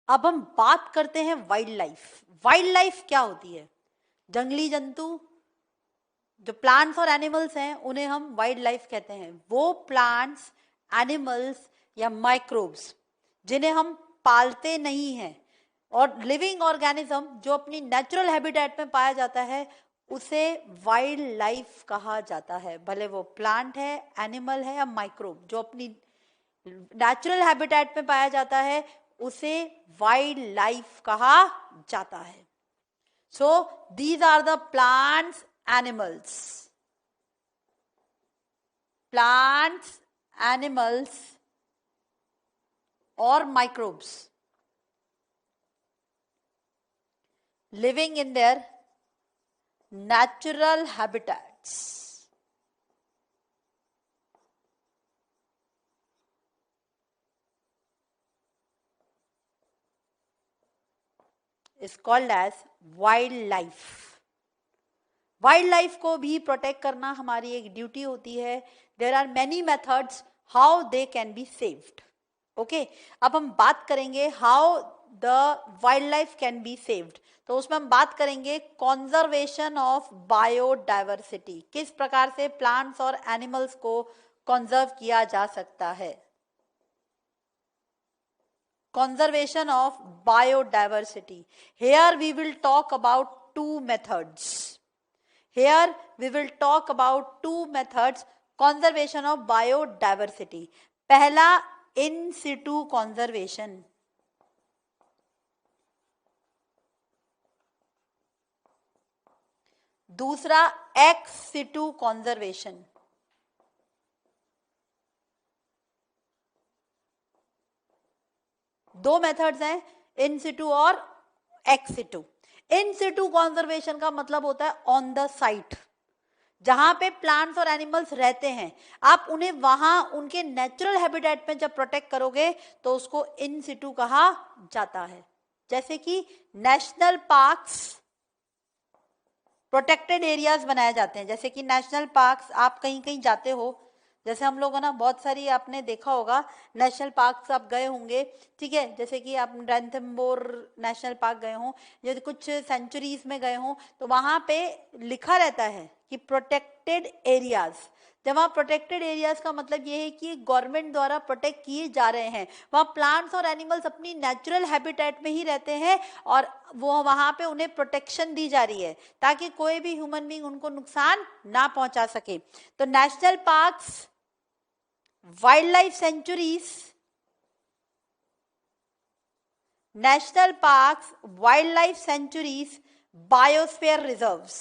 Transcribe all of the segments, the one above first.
अब हम बात करते हैं वाइल्ड लाइफ। वाइल्ड लाइफ क्या होती है? जंगली जंतु, जो प्लांट्स और एनिमल्स हैं उन्हें हम वाइल्ड लाइफ कहते हैं। वो प्लांट्स, एनिमल्स या माइक्रोब्स जिन्हें हम पालते नहीं हैं और लिविंग ऑर्गेनिज्म जो अपनी नेचुरल हैबिटेट में पाया जाता है उसे वाइल्ड लाइफ कहा जाता है। भले वो प्लांट है, एनिमल है या माइक्रोब, जो अपनी नेचुरल हैबिटेट में पाया जाता है उसे वाइल्ड लाइफ कहा जाता है। So these are the plants, animals or microbes living in their natural habitats. Is called as wildlife. Wildlife को भी प्रोटेक्ट करना हमारी एक ड्यूटी होती है। There are many methods how they can be saved. Okay, अब हम बात करेंगे how the wildlife can be saved. तो उसमें हम बात करेंगे कॉन्जर्वेशन ऑफ बायोडाइवर्सिटी, किस प्रकार से प्लांट्स और एनिमल्स को कंजर्व किया जा सकता है। Conservation of biodiversity. Here we will talk about two methods. Here we will talk about two methods conservation of biodiversity. पहला in situ conservation. दूसरा ex situ conservation. दो मेथड्स हैं, इन सिटू और एक्स सिटू। इन सिटू कॉन्जर्वेशन का मतलब होता है ऑन द साइट, जहां पे प्लांट्स और एनिमल्स रहते हैं आप उन्हें वहां उनके नेचुरल हैबिटेट में जब प्रोटेक्ट करोगे तो उसको इन सिटू कहा जाता है। जैसे कि नेशनल पार्क्स, प्रोटेक्टेड एरियाज बनाए जाते हैं। जैसे कि नेशनल पार्क्स, आप कहीं कहीं जाते हो, जैसे हम लोग ना बहुत सारी आपने देखा होगा नेशनल पार्क्स आप गए होंगे, ठीक है, जैसे कि आप रणथंबोर नेशनल पार्क गए हों या कुछ सेंचुरीज में गए हों तो वहां पे लिखा रहता है कि प्रोटेक्टेड एरियाज। जब वहाँ प्रोटेक्टेड एरियाज का मतलब ये है कि गवर्नमेंट द्वारा प्रोटेक्ट किए जा रहे हैं, वहाँ प्लांट्स और एनिमल्स अपनी नेचुरल हैबिटेट में ही रहते हैं और वो वहाँ पे उन्हें प्रोटेक्शन दी जा रही है ताकि कोई भी ह्यूमन बीइंग उनको नुकसान ना पहुंचा सके। तो national parks, wildlife sanctuaries, national parks, wildlife sanctuaries, biosphere reserves.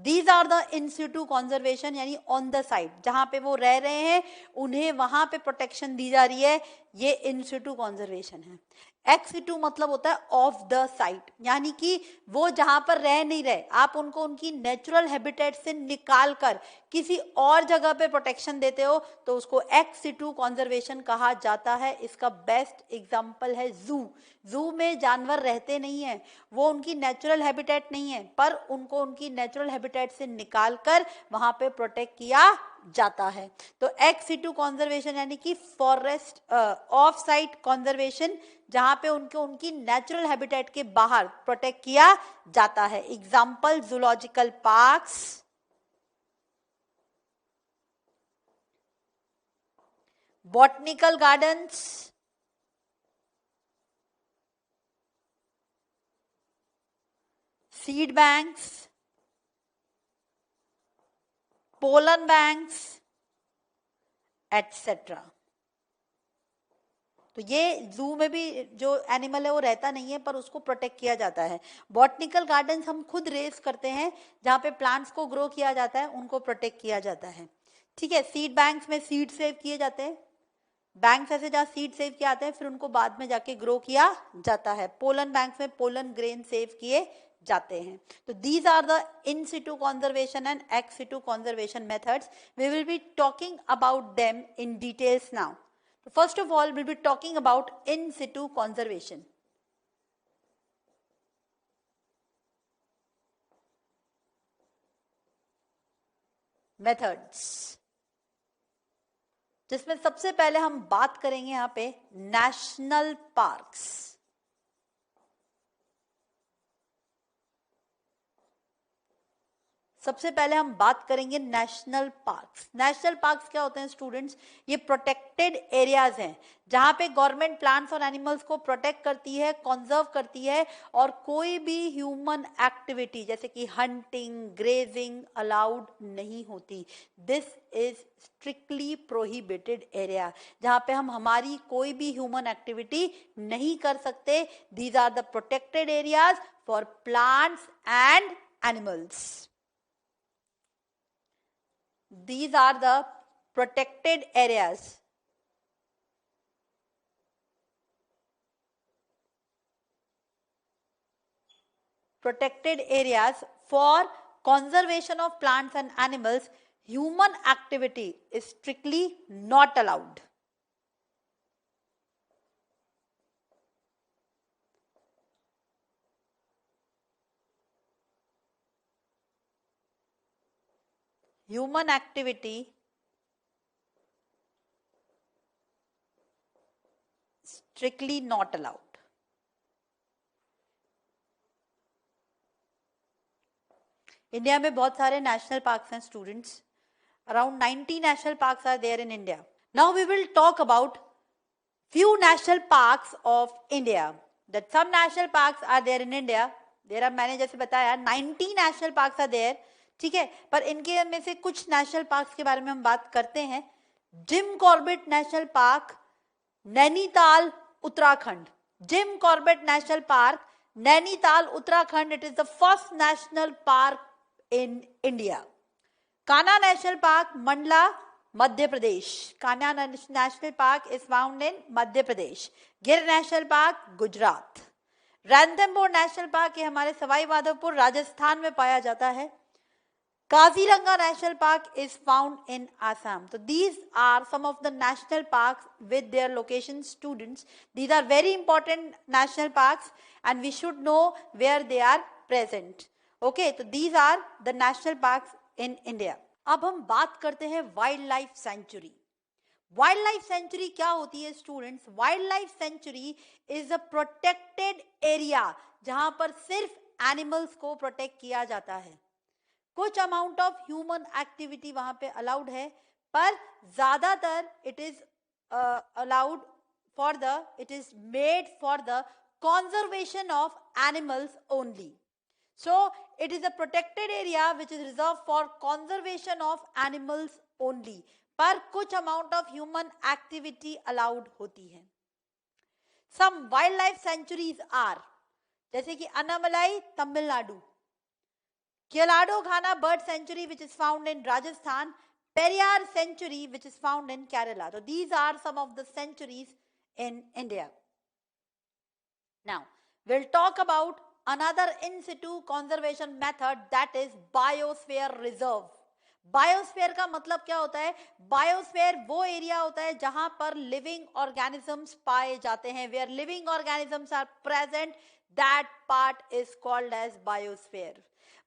These are the in situ conservation, यानी on the site, जहां पे वो रह रहे हैं उन्हें वहां पे प्रोटेक्शन दी जा रही है, ये in situ conservation है। एक्स सिटू मतलब होता है ऑफ द साइट, यानी कि वो जहां पर रह नहीं रहे, आप उनको उनकी नेचुरल हैबिटेट से निकाल कर किसी और जगह पे प्रोटेक्शन देते हो तो उसको एक्स सिटू कॉन्जर्वेशन कहा जाता है। इसका बेस्ट एग्जांपल है जू। जू में जानवर रहते नहीं है, वो उनकी नेचुरल हैबिटेट नहीं है, पर उनको उनकी नेचुरल हैबिटेट से निकाल कर वहां पे प्रोटेक्ट किया जाता है। तो एक्स सिटू कॉन्जर्वेशन यानी कि फॉरेस्ट ऑफ साइट कॉन्जर्वेशन, जहां पे उनको उनकी नेचुरल हैबिटेट के बाहर प्रोटेक्ट किया जाता है। Example zoological parks, botanical gardens, seed banks, pollen banks etcetera. तो ये जू में भी जो एनिमल है वो रहता नहीं है पर उसको प्रोटेक्ट किया जाता है। बॉटनिकल गार्डन्स हम खुद रेस करते हैं, जहाँ पे प्लांट्स को ग्रो किया जाता है उनको प्रोटेक्ट किया जाता है, ठीक है। सीड बैंक्स में सीड सेव किए जाते हैं, बैंक्स ऐसे जहाँ सीड सेव किए आते हैं फिर उनको बाद में जाके ग्रो किया जाता है। पोलन बैंक्स में पोलन ग्रेन सेव किए जाते हैं। तो these are the in situ conservation and ex situ conservation methods. We will be talking about them in details now. So first of all, we'll be talking about in situ conservation. Methods. जिसमें सबसे पहले हम बात करेंगे यहाँ पे national parks. सबसे पहले हम बात करेंगे नेशनल पार्क्स। नेशनल पार्क्स क्या होते हैं स्टूडेंट्स? ये प्रोटेक्टेड एरियाज हैं जहां पे गवर्नमेंट प्लांट्स और एनिमल्स को प्रोटेक्ट करती है, कंजर्व करती है, और कोई भी ह्यूमन एक्टिविटी जैसे कि हंटिंग, ग्रेजिंग अलाउड नहीं होती। This is strictly prohibited area, जहां पे हम हमारी कोई भी ह्यूमन एक्टिविटी नहीं कर सकते। These are the protected areas for plants and animals. These are the protected areas. Protected areas for conservation of plants and animals. Human activity is strictly not allowed. Human activity strictly not allowed. India में बहुत सारे national parks हैं students. Around 90 national parks are there in India. Now we will talk about few national parks of India. That some national parks are there in India. There are, मैंने जैसे बताया 90 national parks are there. ठीक है, पर इनके में से कुछ नेशनल पार्क्स के बारे में हम बात करते हैं। Jim Corbett national park, Nainital, Uttarakhand. Jim Corbett national park, Nainital, Uttarakhand. It is the first national park in India. Kanha national park, Mandla, Madhya Pradesh. Kanha national park is found in Madhya Pradesh. Gir national park, Gujarat. Ranthambore national park ये हमारे सवाई माधोपुर, राजस्थान में पाया जाता है। Kaziranga national park is found in Assam. So these are some of the national parks with their location, students. These are very important national parks and we should know where they are present. Okay, so these are the national parks in India. अब हम बात करते हैं wild life sanctuary. Wild life sanctuary क्या होती है students? Wild life sanctuary is a protected area जहां पर सिर्फ एनिमल्स को प्रोटेक्ट किया जाता है। कुछ अमाउंट ऑफ ह्यूमन एक्टिविटी वहां पे अलाउड है, पर ज्यादातर it is allowed for the, it is made for the conservation of animals only. So it is a protected area which is reserved for conservation of animals only. पर कुछ amount of human activity allowed होती है। Some wildlife sanctuaries are, जैसे कि Annamalai, Tamil Nadu. Keoladeo Ghana bird sanctuary which is found in Rajasthan. Periyar sanctuary which is found in Kerala. So these are some of the sanctuaries in India. Now we'll talk about another in situ conservation method, that is biosphere reserve. Biosphere का मतलब क्या होता है? Biosphere वो area होता है जहां पर लिविंग ऑर्गेनिजम्स पाए जाते हैं। Where living organisms are present, that part is called as biosphere.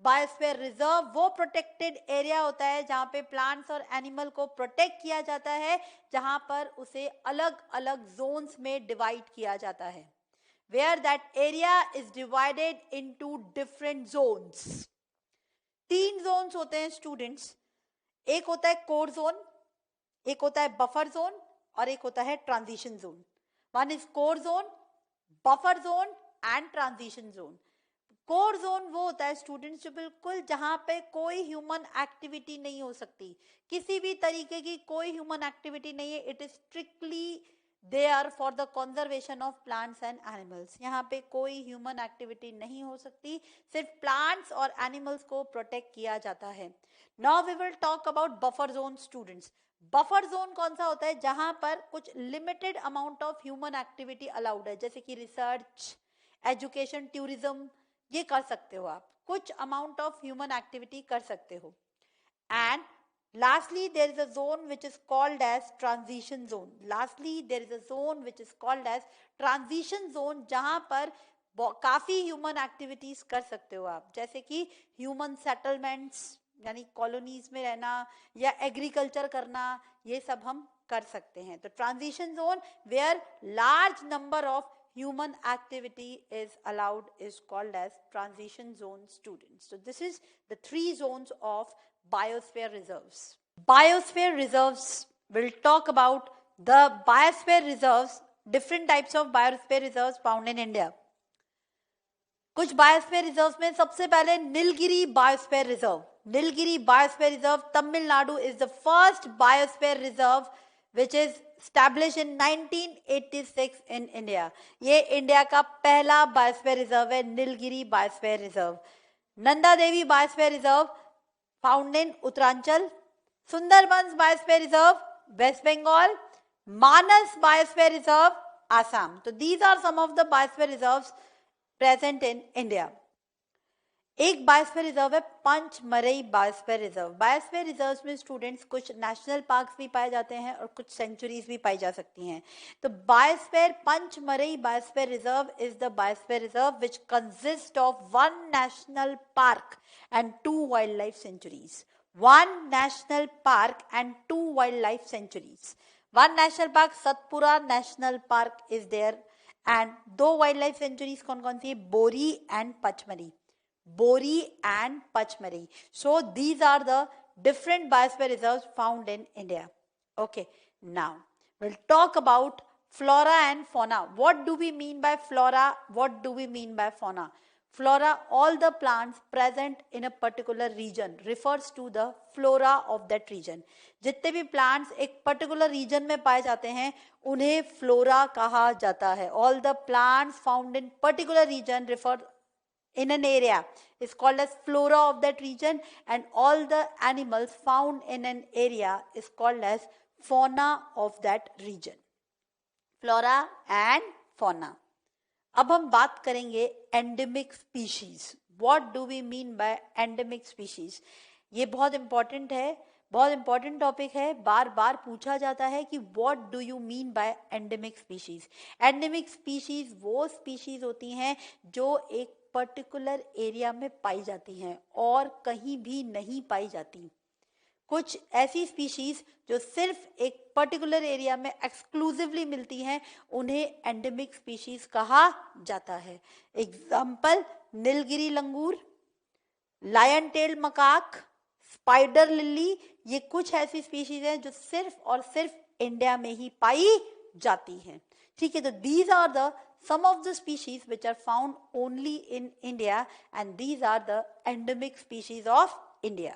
Biosphere reserve वो प्रोटेक्टेड एरिया होता है जहां पे प्लांट्स और एनिमल को प्रोटेक्ट किया जाता है, जहां पर उसे अलग अलग जोन्स में डिवाइड किया जाता है। Where that area is divided into different zones. 3 zones होते हैं स्टूडेंट्स। एक होता है कोर जोन, एक होता है बफर जोन और एक होता है transition zone. One is core zone, buffer zone and transition zone. Core zone वो होता है स्टूडेंट्स जो बिल्कुल जहां पे कोई ह्यूमन एक्टिविटी नहीं हो सकती, किसी भी तरीके की कोई ह्यूमन एक्टिविटी नहीं है। It is strictly there for the conservation of plants and animals. यहाँ पे कोई ह्यूमन एक्टिविटी नहीं हो सकती, सिर्फ प्लांट्स और एनिमल्स को प्रोटेक्ट किया जाता है। Now we will talk about buffer zone students. Buffer zone कौन सा होता है? जहां पर कुछ limited amount of human activity allowed है, जैसे कि रिसर्च, एजुकेशन, टूरिज्म, ये कर सकते हो आप। कुछ अमाउंट ऑफ ह्यूमन एक्टिविटी कर सकते हो। And lastly there is a zone which is called as transition zone. Lastly there is a zone which is called as transition zone, जहां पर काफी ह्यूमन एक्टिविटीज कर सकते हो आप, जैसे कि ह्यूमन सेटलमेंट्स, यानी कॉलोनीज में रहना या एग्रीकल्चर करना, ये सब हम कर सकते हैं। तो transition zone where large number of human activity is allowed is called as transition zone students. So this is the 3 zones of biosphere reserves. Biosphere reserves, we'll talk about the biosphere reserves, different types of biosphere reserves found in India. कुछ biosphere reserve में सबसे पहले Nilgiri biosphere reserve. Nilgiri biosphere reserve Tamil Nadu is the first biosphere reserve which is established in 1986 in India. ये India का पहला biosphere reserve है, Nilgiri biosphere reserve. Nanda Devi biosphere reserve found in Uttaranchal, Sundarbans biosphere reserve West Bengal, Manas biosphere reserve Assam. तो these are some of the biosphere reserves present in India. एक biosphere reserve है पंचमरई biosphere reserve. Biosphere reserve में students कुछ national parks भी पाए जाते हैं और कुछ सेंचुरीज भी पाई जा सकती हैं। तो biosphere Pachmarhi biosphere reserve is the biosphere reserve which consist of 1 national park and 2 wild life sanctuaries. 1 national park and 2 wild life sanctuaries. 1 national park Satpura national park is there and 2 wild life sanctuaries कौन कौन सी है? Bori and Pachmarhi. Bori and Pachmari. So these are the different biosphere reserves found in India. Okay, now we'll talk about flora and fauna. What do we mean by flora? What do we mean by fauna? Flora, all the plants present in a particular region refers to the flora of that region. जितने भी plants एक particular region में पाए जाते हैं उन्हें flora कहा जाता है. All the plants found in particular region refer in an area is called as flora of that region, and all the animals found in an area is called as fauna of that region. Flora and fauna. अब हम बात करेंगे endemic species. What do we mean by endemic species? ये बहुत important है, बहुत important topic है, बार बार पूछा जाता है कि what do you mean by endemic species? Endemic species वो species होती हैं जो एक पर्टिकुलर एरिया में पाई जाती हैं और कहीं भी नहीं पाई जाती। कुछ ऐसी स्पीशीज जो सिर्फ एक पर्टिकुलर एरिया में एक्सक्लूसिवली मिलती हैं उन्हें एंडेमिक स्पीशीज कहा जाता है। Example Nilgiri langur, lion tail macaque, spider lily, ये कुछ ऐसी स्पीशीज हैं जो सिर्फ और सिर्फ इंडिया में ही पाई जाती हैं। ठीक है, तो these are the some of the species which are found only in India and these are the endemic species of India.